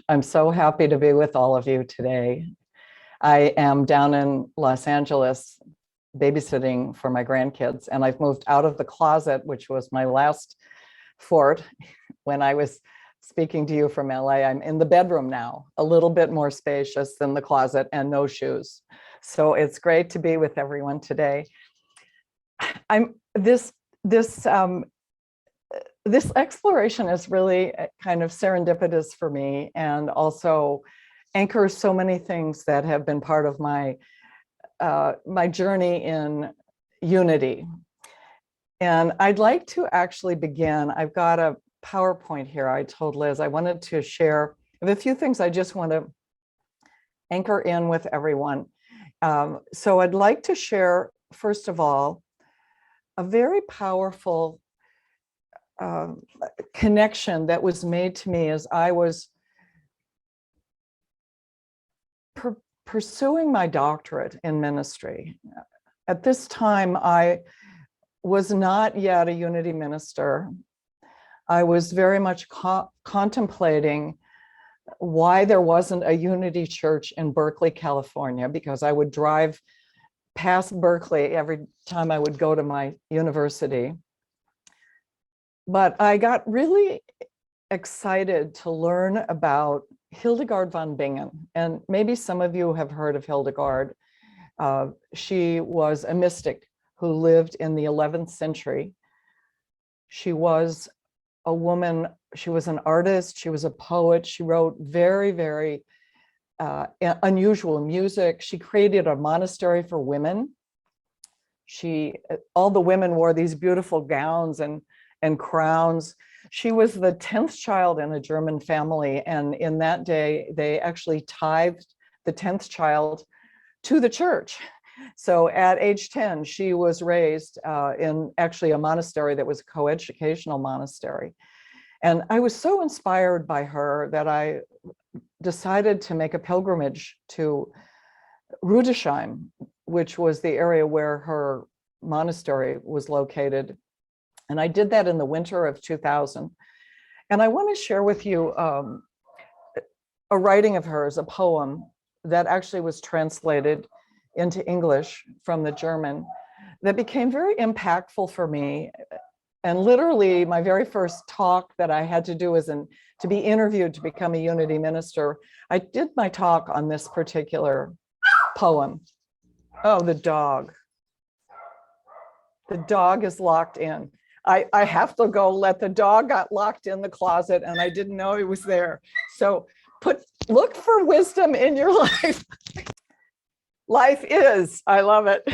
I'm so happy to be with all of you today. I am down in Los Angeles babysitting for my grandkids, and I've moved out of the closet, which was my last fort when I was speaking to you from LA. I'm in the bedroom now, a little bit more spacious than the closet and no shoes. So it's great to be with everyone today. This exploration is really kind of serendipitous for me, and also anchors so many things that have been part of my my journey in unity. And I'd like to actually begin. I've got a PowerPoint here. I told Liz I wanted to share a few things I just want to anchor in with everyone. So I'd like to share, first of all, a very powerful connection that was made to me as I was pursuing my doctorate in ministry. At this time, I was not yet a unity minister. I was very much contemplating why there wasn't a unity church in Berkeley, California, because I would drive past Berkeley every time I would go to my university. But I got really excited to learn about Hildegard von Bingen. And maybe some of you have heard of Hildegard. She was a mystic who lived in the 11th century. She was a woman, she was an artist, she was a poet. She wrote very, very unusual music. She created a monastery for women. All the women wore these beautiful gowns and crowns. She was the 10th child in a German family. And in that day, they actually tithed the 10th child to the church. So at age 10, she was raised in actually a monastery that was a coeducational monastery. And I was so inspired by her that I decided to make a pilgrimage to Rudesheim, which was the area where her monastery was located. And I did that in the winter of 2000. And I want to share with you a writing of hers, a poem that actually was translated into English from the German that became very impactful for me. And literally my very first talk that I had to do was to be interviewed to become a unity minister. I did my talk on this particular poem. Oh, the dog. The dog is locked in. I have to go let the dog got locked in the closet and I didn't know he was there. So look for wisdom in your life. Life is, I love it.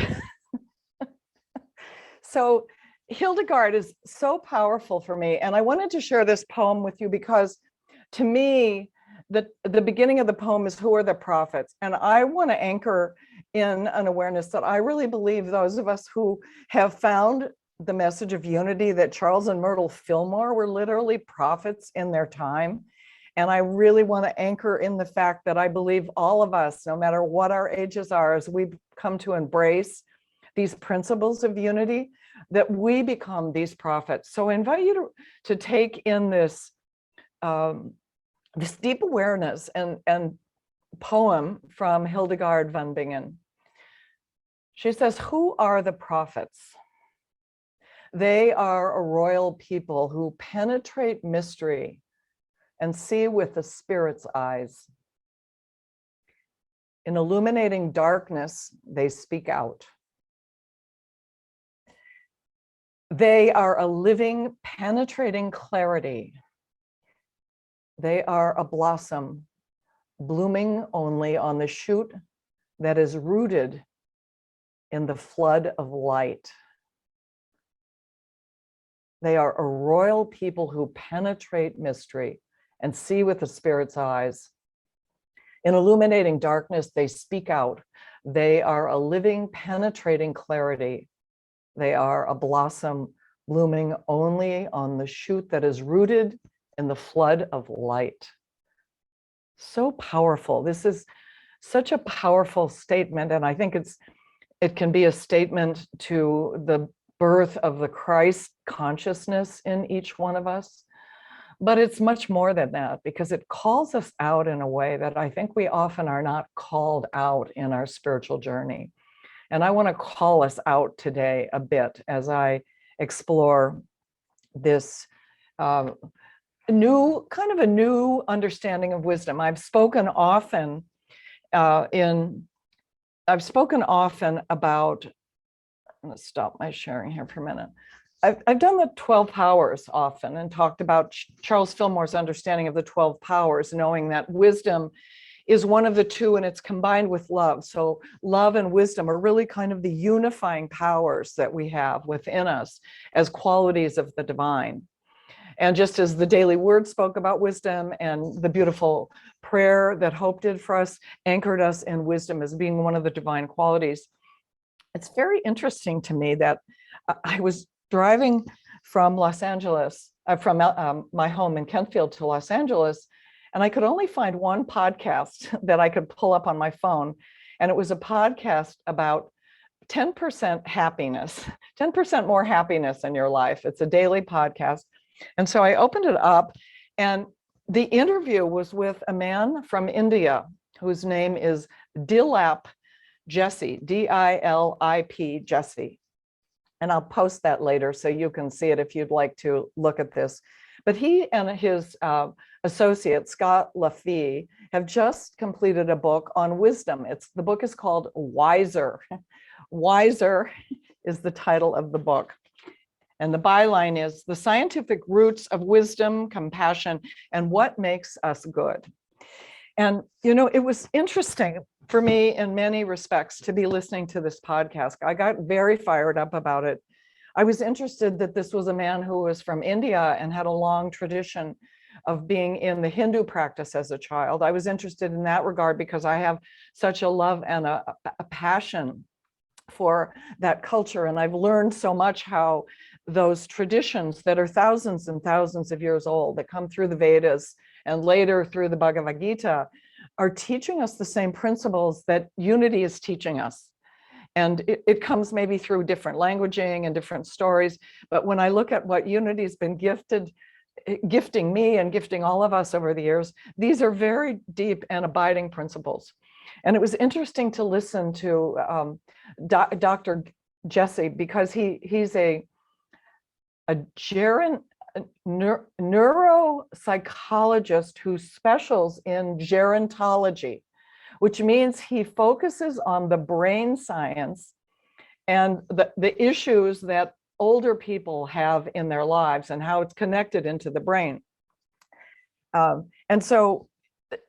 So Hildegard is so powerful for me. And I wanted to share this poem with you because to me, the beginning of the poem is who are the prophets? And I want to anchor in an awareness that I really believe those of us who have found the message of unity, that Charles and Myrtle Fillmore were literally prophets in their time. And I really want to anchor in the fact that I believe all of us, no matter what our ages are, as we come to embrace these principles of unity, that we become these prophets. So I invite you to take in this, this deep awareness and poem from Hildegard von Bingen. She says, who are the prophets? They are a royal people who penetrate mystery and see with the Spirit's eyes. In illuminating darkness, they speak out. They are a living, penetrating clarity. They are a blossom, blooming only on the shoot that is rooted in the flood of light. They are a royal people who penetrate mystery and see with the Spirit's eyes. In illuminating darkness, they speak out. They are a living, penetrating clarity. They are a blossom blooming only on the shoot that is rooted in the flood of light. So powerful. This is such a powerful statement, and I think it can be a statement to the birth of the Christ consciousness in each one of us. But it's much more than that, because it calls us out in a way that I think we often are not called out in our spiritual journey. And I want to call us out today a bit as I explore this new understanding of wisdom. I've spoken often about, I'm going to stop my sharing here for a minute. I've done the 12 powers often and talked about Charles Fillmore's understanding of the 12 powers, knowing that wisdom is one of the two and it's combined with love. So love and wisdom are really kind of the unifying powers that we have within us as qualities of the divine. And just as the daily word spoke about wisdom, and the beautiful prayer that Hope did for us anchored us in wisdom as being one of the divine qualities. It's very interesting to me that I was driving from Los Angeles, from my home in Kentfield to Los Angeles, and I could only find one podcast that I could pull up on my phone. And it was a podcast about 10% happiness, 10% more happiness in your life. It's a daily podcast. And so I opened it up, and the interview was with a man from India whose name is Dilip Jesse, D-I-L-I-P Jesse. And I'll post that later so you can see it if you'd like to look at this. But he and his associate, Scott Lafee, have just completed a book on wisdom. The book is called Wiser. Wiser is the title of the book. And the byline is The Scientific Roots of Wisdom, Compassion, and What Makes Us Good. And, you know, it was interesting for me in many respects to be listening to this podcast. I got very fired up about it. I was interested that this was a man who was from India and had a long tradition of being in the Hindu practice as a child. I was interested in that regard because I have such a love and a passion for that culture. And I've learned so much how those traditions that are thousands and thousands of years old, that come through the Vedas and later through the Bhagavad Gita, are teaching us the same principles that unity is teaching us. And it comes maybe through different languaging and different stories. But when I look at what unity has been gifting me and gifting all of us over the years, these are very deep and abiding principles. And it was interesting to listen to Dr. Jesse, because he's a neuropsychologist who specializes in gerontology, which means he focuses on the brain science and the issues that older people have in their lives and how it's connected into the brain. And so,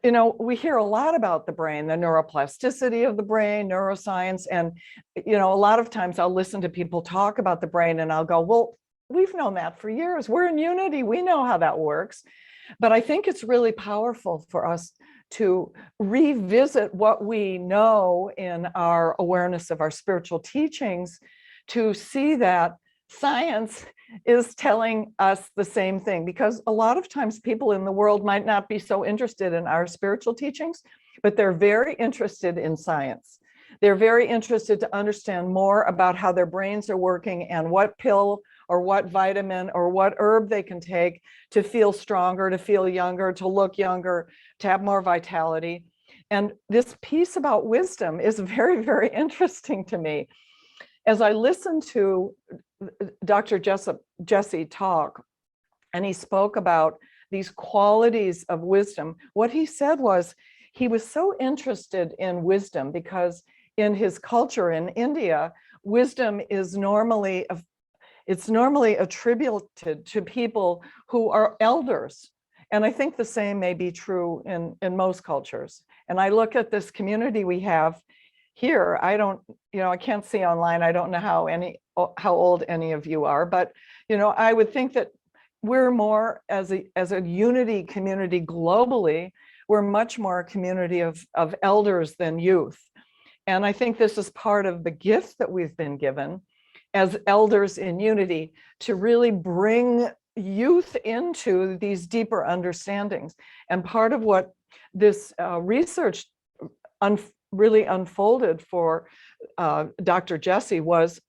you know, we hear a lot about the brain, the neuroplasticity of the brain, neuroscience. And, you know, a lot of times I'll listen to people talk about the brain and I'll go, well, we've known that for years. We're in unity. We know how that works. But I think it's really powerful for us to revisit what we know in our awareness of our spiritual teachings, to see that science is telling us the same thing. Because a lot of times people in the world might not be so interested in our spiritual teachings, but they're very interested in science. They're very interested to understand more about how their brains are working and what pill or what vitamin or what herb they can take to feel stronger, to feel younger, to look younger, to have more vitality. And this piece about wisdom is very, very interesting to me. As I listened to Dr. Jesse talk, and he spoke about these qualities of wisdom, what he said was he was so interested in wisdom because in his culture in India, wisdom is normally attributed to people who are elders. And I think the same may be true in most cultures. And I look at this community we have here. I can't see online. I don't know how old any of you are, but, you know, I would think that we're more as a unity community globally, we're much more a community of elders than youth. And I think this is part of the gift that we've been given as elders in unity, to really bring youth into these deeper understandings. And part of what this research really unfolded for Dr. Jesse was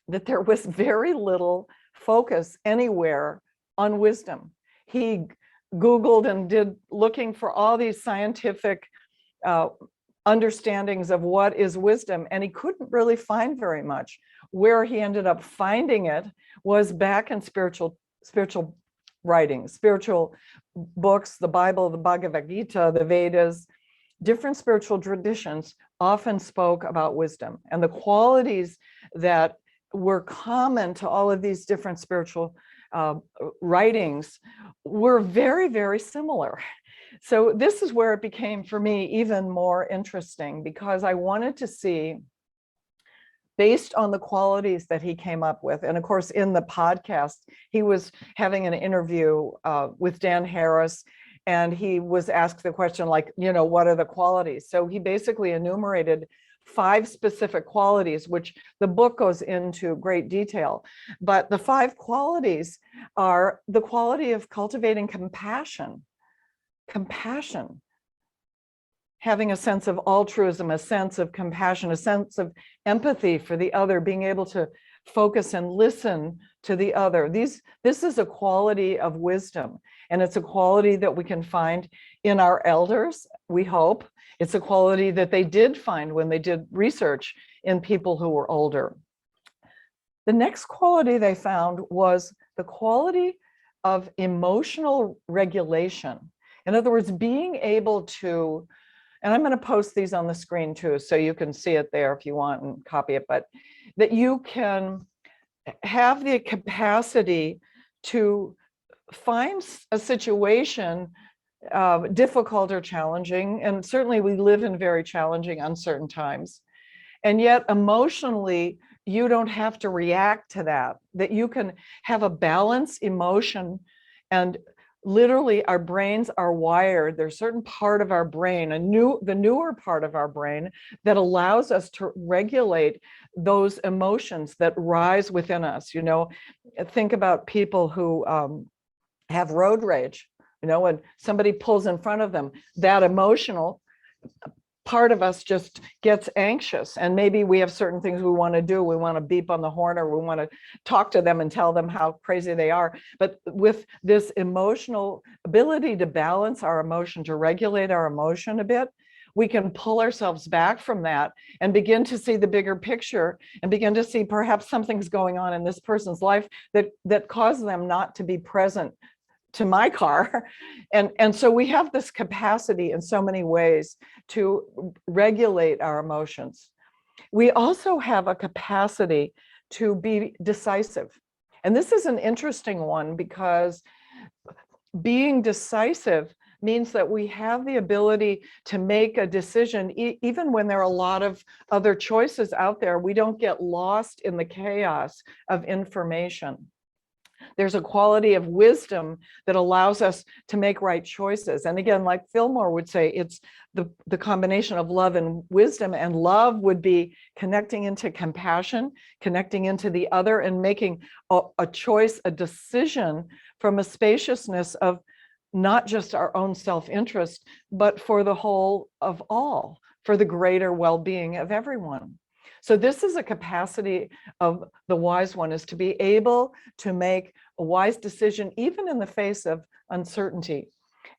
that there was very little focus anywhere on wisdom. he Googled and did looking for all these scientific understandings of what is wisdom, and he couldn't really find very much. Where he ended up finding it was back in spiritual writings, spiritual books, the Bible, the Bhagavad Gita, the Vedas. Different spiritual traditions often spoke about wisdom, and the qualities that were common to all of these different spiritual writings were very, very similar. So this is where it became for me even more interesting, because I wanted to see, based on the qualities that he came up with. And of course, in the podcast, he was having an interview with Dan Harris, and he was asked the question, like, what are the qualities? So he basically enumerated 5 specific qualities, which the book goes into great detail. But the 5 qualities are the quality of cultivating compassion, having a sense of altruism, a sense of compassion, a sense of empathy for the other, being able to focus and listen to the other. This is a quality of wisdom, and it's a quality that we can find in our elders, we hope. It's a quality that they did find when they did research in people who were older. The next quality they found was the quality of emotional regulation. In other words, being able to, and I'm going to post these on the screen too, so you can see it there if you want and copy it, but that you can have the capacity to find a situation difficult or challenging, and certainly we live in very challenging, uncertain times, and yet emotionally you don't have to react to that you can have a balanced emotion. And literally our brains are wired, there's a certain part of our brain, the newer part of our brain, that allows us to regulate those emotions that rise within us. Think about people who have road rage. When somebody pulls in front of them, that emotional part of us just gets anxious, and maybe we have certain things we want to do. We want to beep on the horn, or we want to talk to them and tell them how crazy they are. But with this emotional ability to balance our emotion, to regulate our emotion a bit, we can pull ourselves back from that and begin to see the bigger picture, and begin to see perhaps something's going on in this person's life that caused them not to be present to my car. And so we have this capacity in so many ways to regulate our emotions. We also have a capacity to be decisive. And this is an interesting one, because being decisive means that we have the ability to make a decision, even when there are a lot of other choices out there. We don't get lost in the chaos of information. There's a quality of wisdom that allows us to make right choices. And again, like Fillmore would say, it's the combination of love and wisdom. And love would be connecting into compassion, connecting into the other, and making a choice, a decision from a spaciousness of not just our own self-interest, but for the whole of all, for the greater well-being of everyone. So this is a capacity of the wise one, is to be able to make a wise decision, even in the face of uncertainty.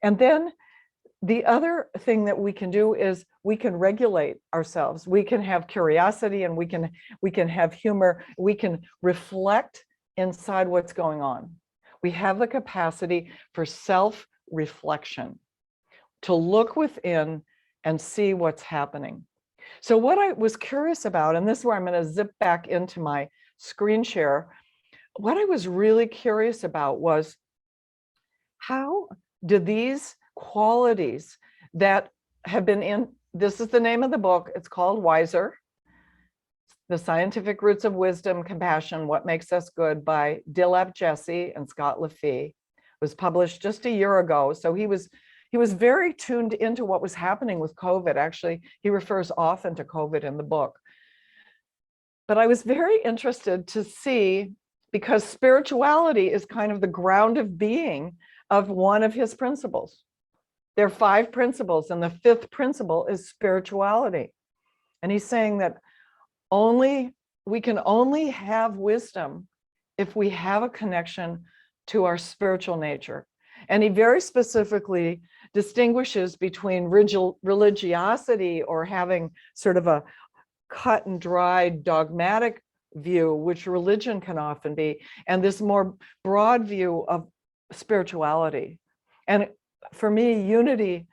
And then the other thing that we can do is we can regulate ourselves. We can have curiosity, and we can have humor. We can reflect inside what's going on. We have the capacity for self-reflection, to look within and see what's happening. So what I was curious about, and this is where I'm going to zip back into my screen share, what I was really curious about was, how do these qualities that have been in, this is the name of the book, it's called Wiser, The Scientific Roots of Wisdom, Compassion, What Makes Us Good, by Dilap Jesse and Scott Lafee. It was published just a year ago. So he was very tuned into what was happening with COVID. Actually, he refers often to COVID in the book. But I was very interested to see, because spirituality is kind of the ground of being of one of his principles. There are 5 principles, and the 5th principle is spirituality. And he's saying that we can only have wisdom if we have a connection to our spiritual nature. And he very specifically distinguishes between religiosity, or having sort of a cut and dried dogmatic view, which religion can often be, and this more broad view of spirituality. And for me, unity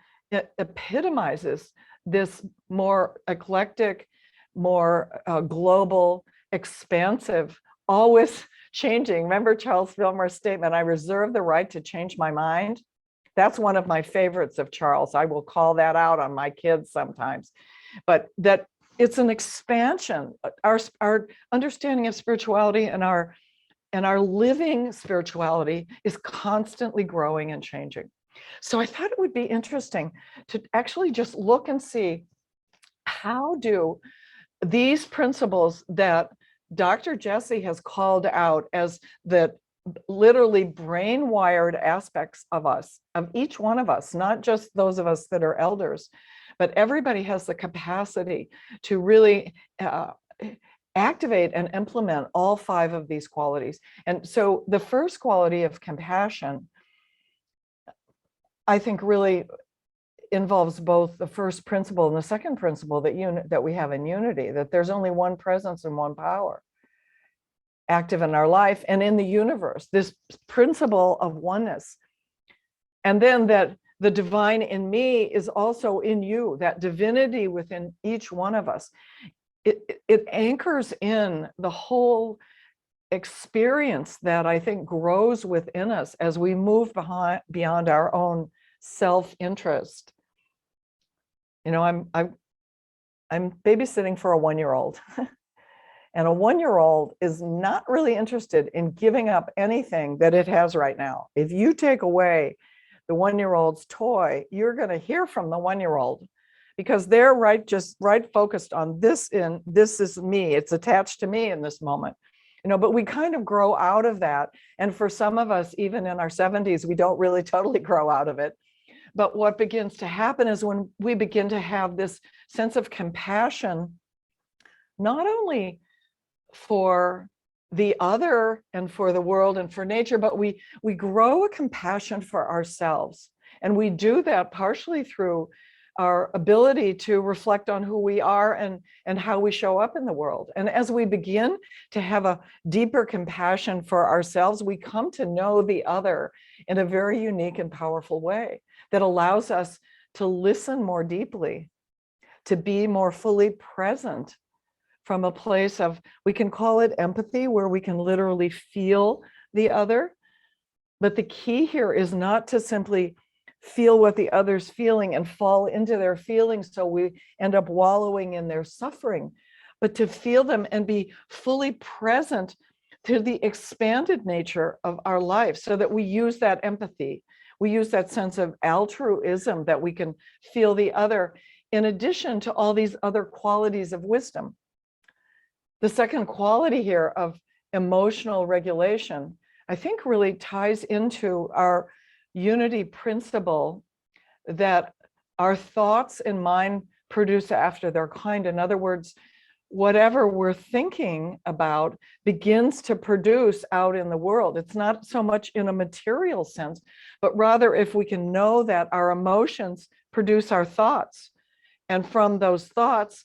epitomizes this more eclectic, more global, expansive, always changing. Remember Charles Fillmore's statement, I reserve the right to change my mind? That's one of my favorites of Charles. I will call that out on my kids sometimes. But that it's an expansion. Our understanding of spirituality and our living spirituality is constantly growing and changing. So I thought it would be interesting to actually just look and see, how do these principles that Dr. Jesse has called out as the literally brain-wired aspects of us, of each one of us, not just those of us that are elders, but everybody has the capacity to really activate and implement all 5 of these qualities. And so the first quality of compassion, I think, really involves both the first principle and the second principle that we have in unity, that there's only one presence and one power active in our life and in the universe, this principle of oneness. And then that the divine in me is also in you, that divinity within each one of us. It anchors in the whole experience that I think grows within us as we move beyond our own self-interest. You know, I'm babysitting for a 1-year-old. And a 1-year-old is not really interested in giving up anything that it has right now. If you take away the 1-year-old's toy, you're going to hear from the 1-year-old, because they're just focused on this, and this is me. It's attached to me in this moment. You know, but we kind of grow out of that. And for some of us, even in our 70s, we don't really totally grow out of it. But what begins to happen is when we begin to have this sense of compassion, not only for the other and for the world and for nature, but we grow a compassion for ourselves. And we do that partially through our ability to reflect on who we are and how we show up in the world. And as we begin to have a deeper compassion for ourselves, we come to know the other in a very unique and powerful way that allows us to listen more deeply, to be more fully present from a place of, we can call it empathy, where we can literally feel the other. But the key here is not to simply feel what the other's feeling and fall into their feelings so we end up wallowing in their suffering, but to feel them and be fully present to the expanded nature of our life, so that we use that empathy. We use that sense of altruism, that we can feel the other, in addition to all these other qualities of wisdom. The second quality here of emotional regulation, I think, really ties into our unity principle, that our thoughts and mind produce after their kind. In other words, whatever we're thinking about begins to produce out in the world. It's not so much in a material sense, but rather if we can know that our emotions produce our thoughts, and from those thoughts,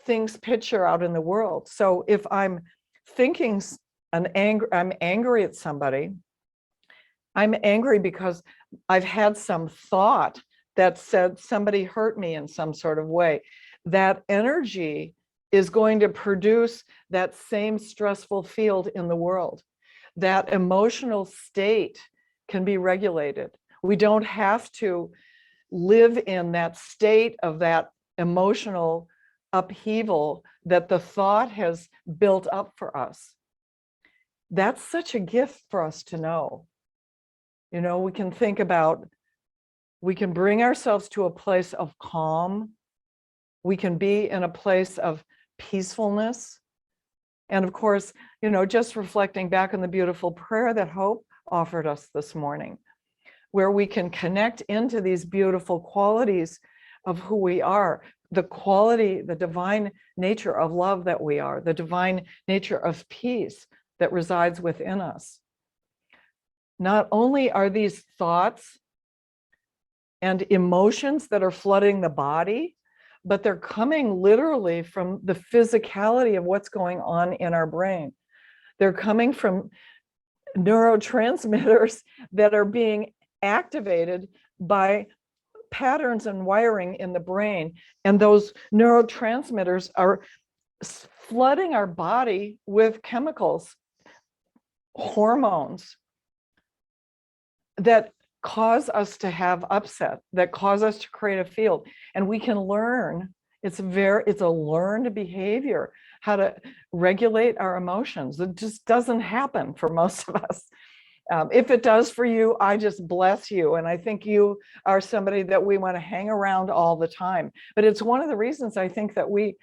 things picture out in the world. So if I'm thinking I'm angry at somebody, I'm angry because I've had some thought that said somebody hurt me in some sort of way. That energy is going to produce that same stressful field in the world. That emotional state can be regulated. We don't have to live in that state of that emotional upheaval that the thought has built up for us. That's such a gift for us to know. You know, we can think about, we can bring ourselves to a place of calm. We can be in a place of peacefulness. And of course, you know, just reflecting back on the beautiful prayer that Hope offered us this morning, where we can connect into these beautiful qualities of who we are, the quality, the divine nature of love that we are, the divine nature of peace that resides within us. not only are these thoughts and emotions that are flooding the body, but they're coming literally from the physicality of what's going on in our brain. They're coming from neurotransmitters that are being activated by patterns and wiring in the brain. And those neurotransmitters are flooding our body with chemicals, hormones that cause us to have upset, that cause us to create a field. And we can learn, it's a learned behavior, how to regulate our emotions. It just doesn't happen for most of us. If it does for you, I just bless you. And I think you are somebody that we want to hang around all the time. But it's one of the reasons I think that we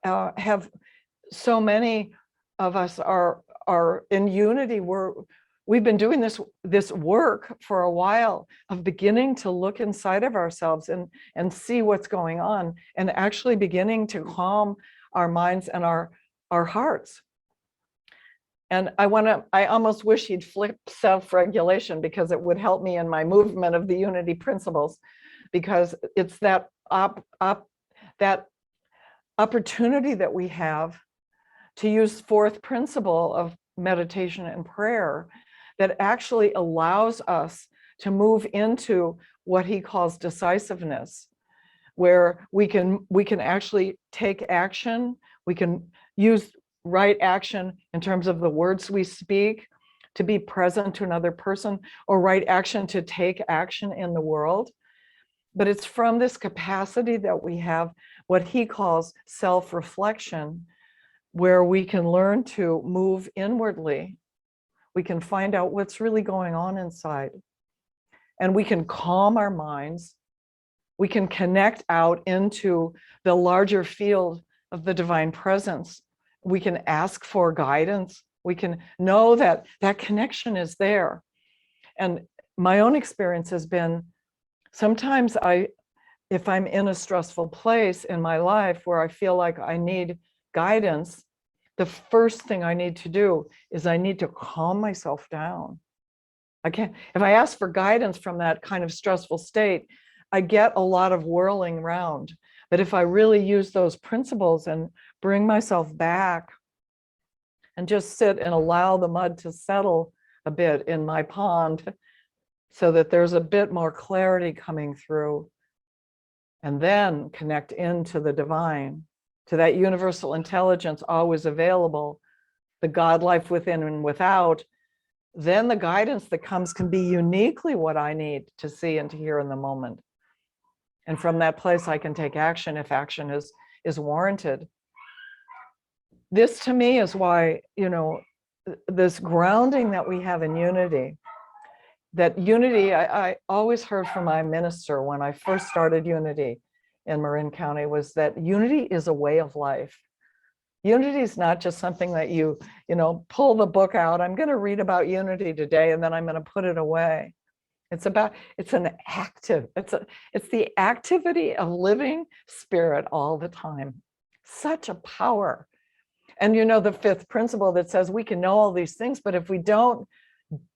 have so many of us are in unity. We've been doing this work for a while of beginning to look inside of ourselves and see what's going on, and actually beginning to calm our minds and our hearts. And I almost wish he'd flip self-regulation, because it would help me in my movement of the unity principles, because it's that that opportunity that we have to use fourth principle of meditation and prayer that actually allows us to move into what he calls decisiveness, where we can actually take action. We can use right action in terms of the words we speak to be present to another person, or right action to take action in the world. But it's from this capacity that we have, what he calls self-reflection, where we can learn to move inwardly. We can find out what's really going on inside, and we can calm our minds. We can connect out into the larger field of the divine presence. We can ask for guidance. We can know that that connection is there. And my own experience has been, sometimes if I'm in a stressful place in my life where I feel like I need guidance, the first thing I need to do is I need to calm myself down. If I ask for guidance from that kind of stressful state, I get a lot of whirling around. But if I really use those principles and bring myself back and just sit and allow the mud to settle a bit in my pond, so that there's a bit more clarity coming through, and then connect into the divine, to that universal intelligence always available, the God life within and without, then the guidance that comes can be uniquely what I need to see and to hear in the moment. And from that place, I can take action if action is warranted. This to me is why, this grounding that we have in unity, that unity, I always heard from my minister when I first started unity in Marin County, was that unity is a way of life. Unity is not just something that you pull the book out. I'm going to read about unity today, and then I'm going to put it away. It's the activity of living spirit all the time. Such a power. And the fifth principle that says we can know all these things, but if we don't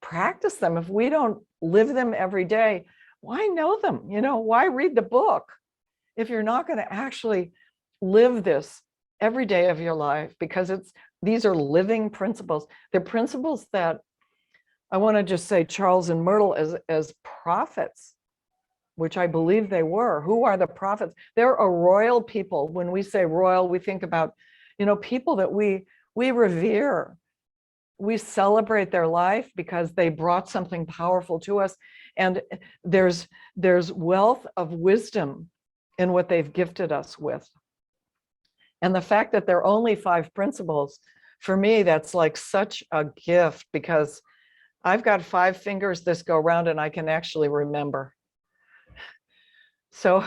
practice them, if we don't live them every day, why know them? Why read the book if you're not going to actually live this every day of your life? Because these are living principles. They're principles that, I want to just say, Charles and Myrtle as prophets, which I believe they were. Who are the prophets? They're a royal people. When we say royal, we think about, people that we revere. We celebrate their life because they brought something powerful to us. And there's wealth of wisdom in what they've gifted us with. And the fact that there are only 5 principles, for me, that's like such a gift, because I've got 5 fingers this go round and I can actually remember. So,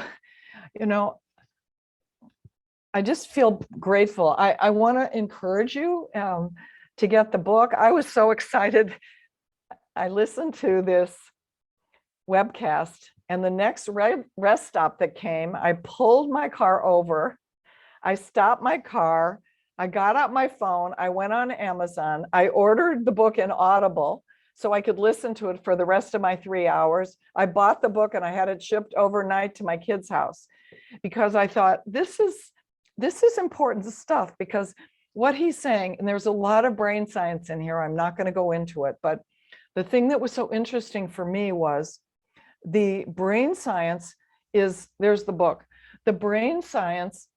I just feel grateful. I want to encourage you to get the book. I was so excited. I listened to this webcast, and the next rest stop that came, I pulled my car over. I stopped my car. I got out my phone. I went on Amazon. I ordered the book in Audible. so I could listen to it for the rest of my 3 hours. I bought the book and I had it shipped overnight to my kid's house because I thought this is important stuff, because what he's saying, and there's a lot of brain science in here, I'm not going to go into it, but the thing that was so interesting for me was the brain science is, there's the book. The brain science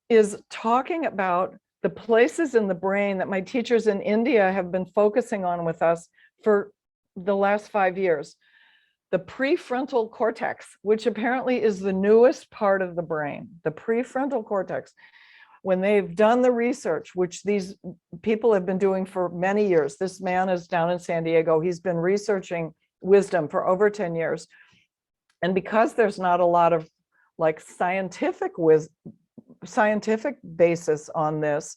is talking about the places in the brain that my teachers in India have been focusing on with us for the last 5 years. The prefrontal cortex, which apparently is the newest part of the brain, the prefrontal cortex. When they've done the research, which these people have been doing for many years, this man is down in San Diego, he's been researching wisdom for over 10 years. And because there's not a lot of like scientific basis on this,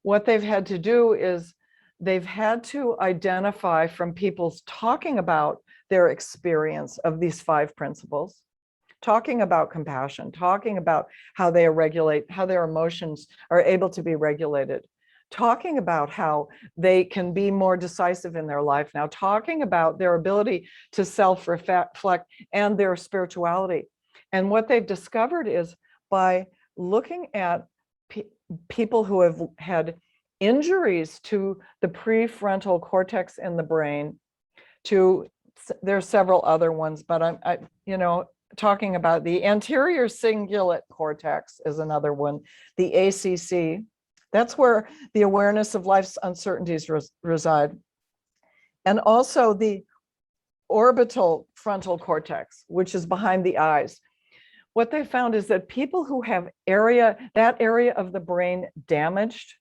what they've had to do is they've had to identify from people's talking about their experience of these 5 principles, talking about compassion, talking about how they regulate, how their emotions are able to be regulated, talking about how they can be more decisive in their life now, talking about their ability to self-reflect and their spirituality. And what they've discovered is by looking at people who have had injuries to the prefrontal cortex in the brain, there's several other ones, but I'm talking about the anterior cingulate cortex is another one, the ACC. That's where the awareness of life's uncertainties reside. And also the orbital frontal cortex, which is behind the eyes. What they found is that people who have that area of the brain damaged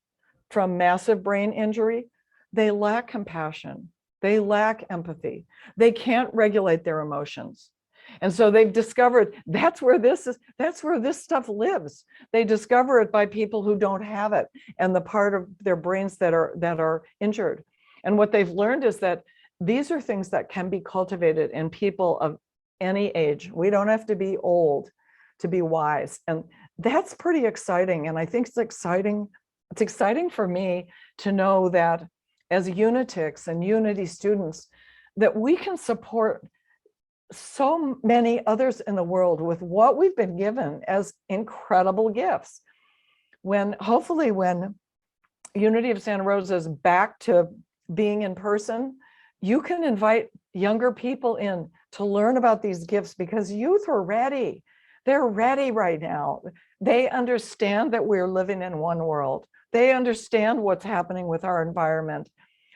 from massive brain injury, they lack compassion, they lack empathy, they can't regulate their emotions. And so they've discovered that's where this stuff lives. They discover it by people who don't have it and the part of their brains that are injured. And what they've learned is that these are things that can be cultivated in people of any age. We don't have to be old to be wise. And that's pretty exciting. And I think it's exciting for me to know that as Unitics and Unity students, that we can support so many others in the world with what we've been given as incredible gifts. Hopefully when Unity of Santa Rosa is back to being in person, you can invite younger people in to learn about these gifts, because youth are ready. They're ready right now. They understand that we're living in one world. They understand what's happening with our environment.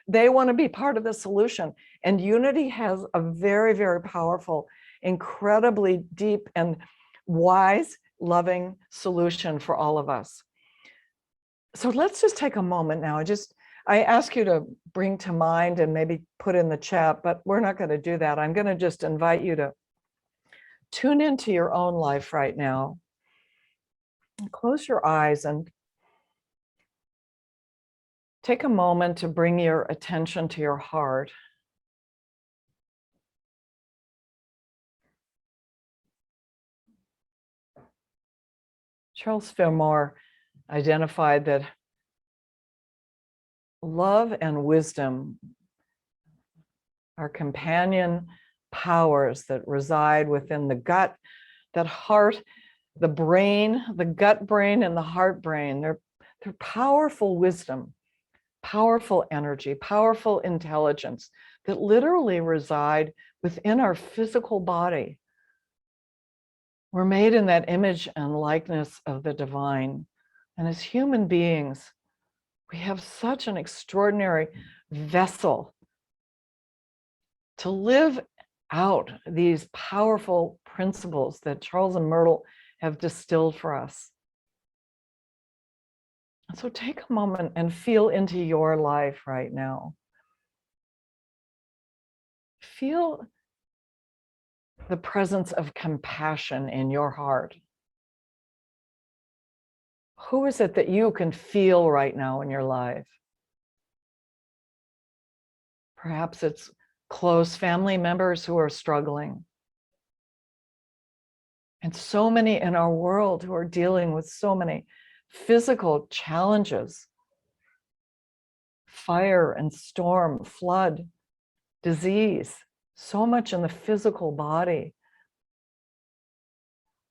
They want to be part of the solution. And Unity has a very, very powerful, incredibly deep and wise, loving solution for all of us. So let's just take a moment now. I ask you to bring to mind and maybe put in the chat, but we're not going to do that. I'm going to just invite you to tune into your own life right now. Close your eyes and take a moment to bring your attention to your heart. Charles Fillmore identified that love and wisdom are companion powers that reside within the gut, that heart, the brain, the gut brain and the heart brain. They're powerful wisdom, powerful energy, powerful intelligence that literally reside within our physical body. We're made in that image and likeness of the divine. And as human beings, we have such an extraordinary vessel to live out these powerful principles that Charles and Myrtle have distilled for us. So take a moment and feel into your life right now. Feel the presence of compassion in your heart. Who is it that you can feel right now in your life? Perhaps it's close family members who are struggling. And so many in our world who are dealing with so many physical challenges, fire and storm, flood, disease, so much in the physical body.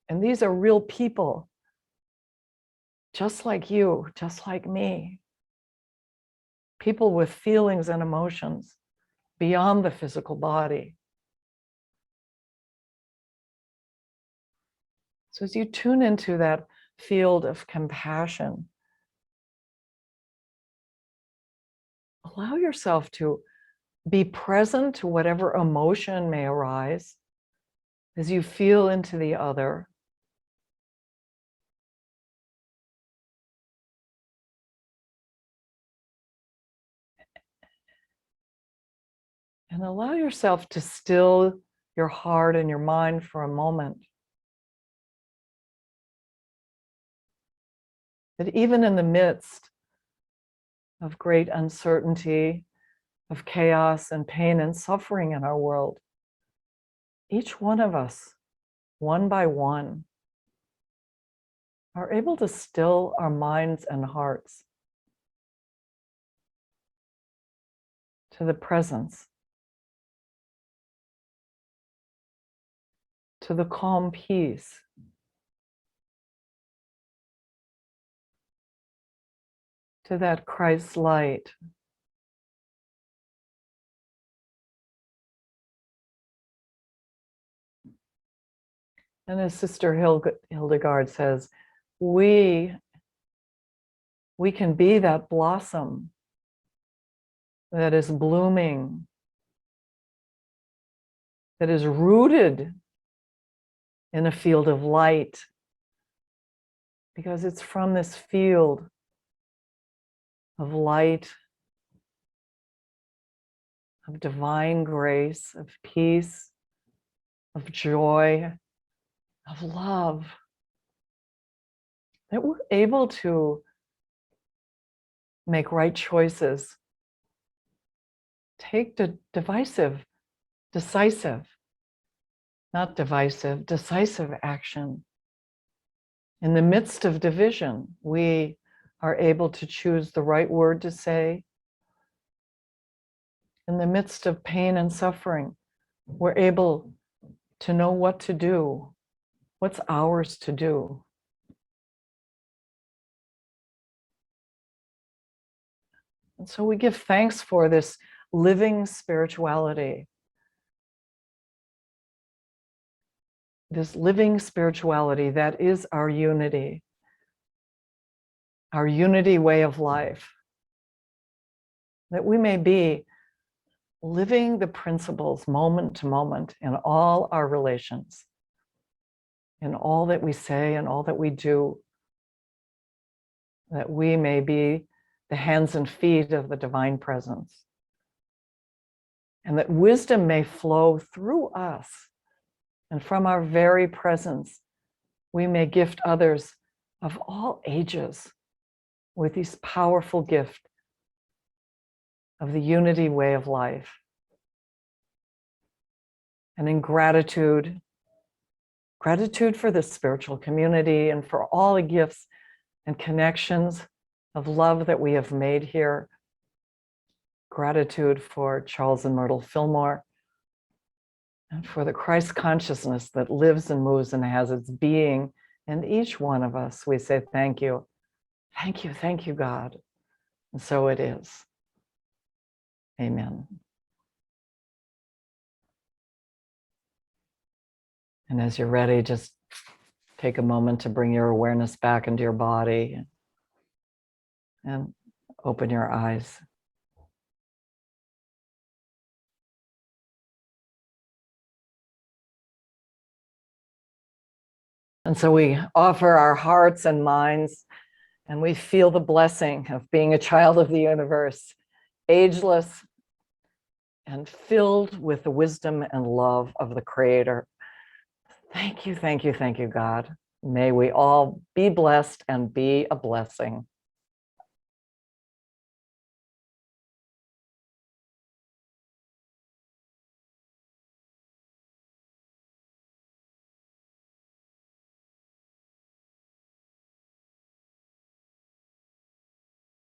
And these are real people, just like you, just like me. People with feelings and emotions beyond the physical body. So as you tune into that field of compassion, allow yourself to be present to whatever emotion may arise as you feel into the other. And allow yourself to still your heart and your mind for a moment. That even in the midst of great uncertainty, of chaos and pain and suffering in our world, each one of us, one by one, are able to still our minds and hearts to the presence, to the calm peace, to that Christ light. And as Sister Hildegard says, we can be that blossom that is blooming, that is rooted in a field of light, because it's from this field of light, of divine grace, of peace, of joy, of love, that we're able to make right choices, take decisive, not divisive, decisive action. In the midst of division, we are able to choose the right word to say. In the midst of pain and suffering, we're able to know what to do, what's ours to do. And so we give thanks for this living spirituality. This living spirituality that is our unity way of life. That we may be living the principles moment to moment in all our relations, in all that we say and all that we do, that we may be the hands and feet of the divine presence, and that wisdom may flow through us, and from our very presence, we may gift others of all ages with this powerful gift of the unity way of life. And in gratitude for this spiritual community and for all the gifts and connections of love that we have made here. Gratitude for Charles and Myrtle Fillmore, and for the Christ consciousness that lives and moves and has its being in each one of us. We say thank you, thank you, God. And so it is. Amen. And as you're ready, just take a moment to bring your awareness back into your body and open your eyes. And so we offer our hearts and minds, and we feel the blessing of being a child of the universe, ageless and filled with the wisdom and love of the Creator. Thank you, God. May we all be blessed and be a blessing.